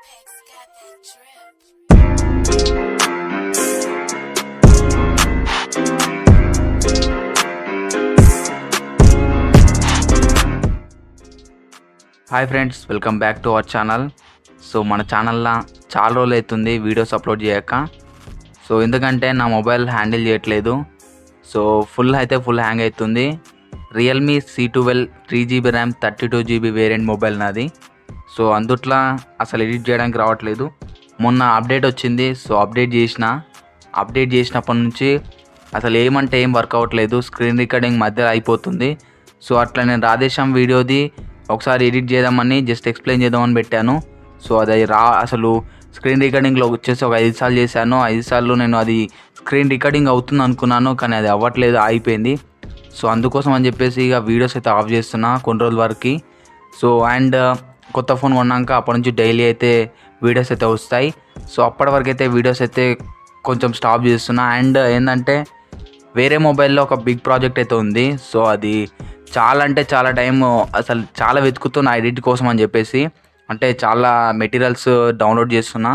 Apex got that drip. Hi friends, welcome back to our channel. So మన ఛానల్లో చాలా రోజులు అవుతుంది వీడియోస్ అప్లోడ్ చేయక. సో ఎందుకంటే నా మొబైల్ హ్యాండిల్ చేయట్లేదు. సో ఫుల్ హ్యాంగ్ అవుతుంది. Realme C12 3GB RAM 32GB variant mobile నాది. సో అందుట్లో అసలు ఎడిట్ చేయడానికి రావట్లేదు. మొన్న అప్డేట్ వచ్చింది. సో అప్డేట్ చేసినప్పటి నుంచి అసలు ఏమంటే ఏం వర్క్ అవ్వట్లేదు. స్క్రీన్ రికార్డింగ్ మధ్య అయిపోతుంది. సో అట్లా నేను రాధేశ్యామ్ వీడియోది ఒకసారి ఎడిట్ చేద్దామని జస్ట్ ఎక్స్ప్లెయిన్ చేద్దామని పెట్టాను. సో అది అసలు స్క్రీన్ రికార్డింగ్లో వచ్చేసి ఒక 5 సార్లు చేశాను. 5 సార్లు నేను అది స్క్రీన్ రికార్డింగ్ అవుతుంది అనుకున్నాను, కానీ అది అవ్వట్లేదు, అయిపోయింది. సో అందుకోసం అని చెప్పేసి ఇక వీడియోస్ అయితే ఆఫ్ చేస్తున్నా కొన్ని రోజుల వరకు. సో అండ్ కొత్త ఫోన్ కొన్నాక అప్పటి నుంచి డైలీ అయితే వీడియోస్ అయితే వస్తాయి. సో అప్పటి వరకు అయితే వీడియోస్ అయితే కొంచెం స్టాప్ చేస్తున్నా. అండ్ ఏంటంటే వేరే మొబైల్లో ఒక బిగ్ ప్రాజెక్ట్ అయితే ఉంది. సో అది చాలా టైం అసలు చాలా వెతుకుతున్నా ఎడిట్ కోసం అని చెప్పేసి. అంటే చాలా మెటీరియల్స్ డౌన్లోడ్ చేస్తున్నా.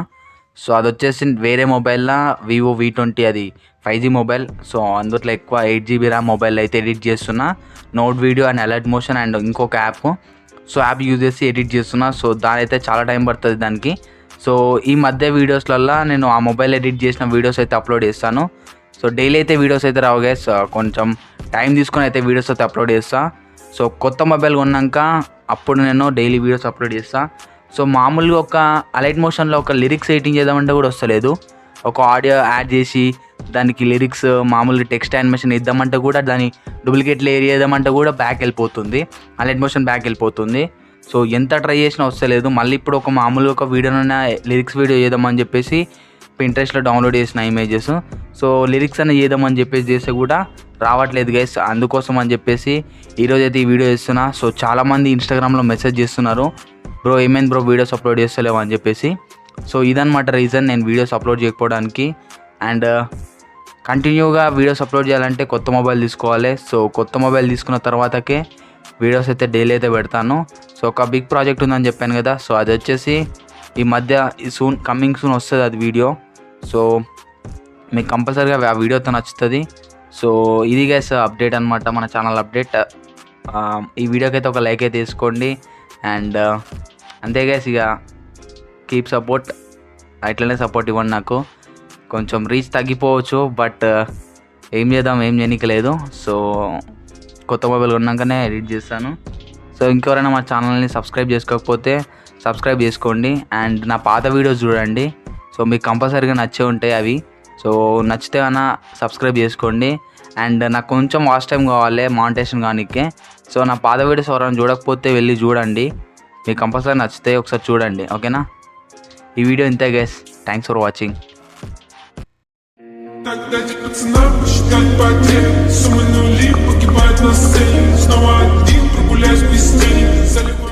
సో అది వచ్చేసి వేరే మొబైల్లో వివో V20, అది 5G మొబైల్. సో అందులో ఎక్కువ 8GB ర్యామ్ మొబైల్ అయితే ఎడిట్ చేస్తున్నా. Note video and Alightmotion and ఇంకొక యాప్. సో యాప్ యూజ్ చేసి ఎడిట్ చేస్తున్నా. సో దాని అయితే చాలా టైం పడుతుంది దానికి. సో ఈ మధ్య వీడియోస్లల్లో నేను ఆ మొబైల్ ఎడిట్ చేసిన వీడియోస్ అయితే అప్లోడ్ చేస్తాను. సో డైలీ అయితే వీడియోస్ అయితే రావు గైస్, కొంచెం టైం తీసుకొని అయితే వీడియోస్ అయితే అప్లోడ్ చేస్తా. సో కొత్త మొబైల్ కొన్నాక అప్పుడు నేను డైలీ వీడియోస్ అప్లోడ్ చేస్తా. సో మామూలుగా ఒక Alightmotionలో ఒక లిరిక్స్ ఎడిటింగ్ చేద్దామంటే కూడా వస్తలేదు. ఒక ఆడియో యాడ్ చేసి దానికి లిరిక్స్ మామూలుగా టెక్స్ట్ యానిమేషన్ ఇద్దామంటే కూడా దాని డూప్లికేట్ లేయర్ చేద్దామంటే కూడా బ్యాక్ వెళ్ళిపోతుంది, Alightmotion బ్యాక్ వెళ్ళిపోతుంది. సో ఎంత ట్రై చేసినా వస్తలేదు. మళ్ళీ ఇప్పుడు ఒక మామూలుగా ఒక వీడియోనైనా లిరిక్స్ వీడియో చేద్దామని చెప్పేసి Pinterestలో డౌన్లోడ్ చేసిన ఇమేజెస్. సో లిరిక్స్ అని చేద్దామని చెప్పేసి చేస్తే కూడా రావట్లేదు గైస్. అందుకోసం అని చెప్పేసి ఈరోజు అయితే ఈ వీడియో చేస్తున్నా. సో చాలామంది ఇన్స్టాగ్రామ్లో మెసేజ్ చేస్తున్నారు, బ్రో ఏమైంది బ్రో వీడియోస్ అప్లోడ్ చేస్తలేవు అని చెప్పేసి. సో ఇదన్నమాట రీజన్ నేను వీడియోస్ అప్లోడ్ చేయకపోవడానికి. అండ్ కంటిన్యూగా వీడియోస్ అప్లోడ్ చేయాలంటే కొత్త మొబైల్ తీసుకోవాలి. సో కొత్త మొబైల్ తీసుకున్న తర్వాతకే వీడియోస్ అయితే డైలీ అయితే పెడతాను. సో ఒక బిగ్ ప్రాజెక్ట్ ఉందని చెప్పాను కదా. సో అది వచ్చేసి ఈ మధ్య కమింగ్ సూన్ వస్తుంది అది వీడియో. సో మీకు కంపల్సరీగా ఆ వీడియోతో నచ్చుతుంది. సో ఇది గైస్ అప్డేట్ అనమాట, మన ఛానల్ అప్డేట్. ఈ వీడియోకి అయితే ఒక లైక్ అయితే తీసుకోండి. అండ్ అంతే గైస్, ఇక కీప్ సపోర్ట్, ఇట్లనే సపోర్ట్ ఇవ్వండి. నాకు కొంచెం రీచ్ తగ్గిపోవచ్చు, బట్ ఏం చేయనీకలేదు. సో కొత్త మొబైల్ కొన్నాకనే ఎడిట్ చేస్తాను. సో ఇంకెవరైనా మా ఛానల్ని సబ్స్క్రైబ్ చేసుకోకపోతే సబ్స్క్రైబ్ చేసుకోండి. అండ్ నా పాత వీడియోస్ చూడండి. సో మీకు కంపల్సరీగా నచ్చే ఉంటాయి అవి. సో నచ్చితే అన్న సబ్స్క్రైబ్ చేసుకోండి. అండ్ నాకు కొంచెం వాచ్ టైం కావాలి మానిటైజేషన్ కానీకే. సో నా పాత వీడియోస్ ఎవరైనా చూడకపోతే వెళ్ళి చూడండి, మీకు కంపల్సరీ నచ్చితే ఒకసారి చూడండి, ఓకేనా? ఈ వీడియో ఇంతే గైస్, థ్యాంక్స్ ఫర్ వాచింగ్. Так дайте пацанам посчитать потери. Суммы нули погибают на сцене. Снова один прогуляюсь без тени.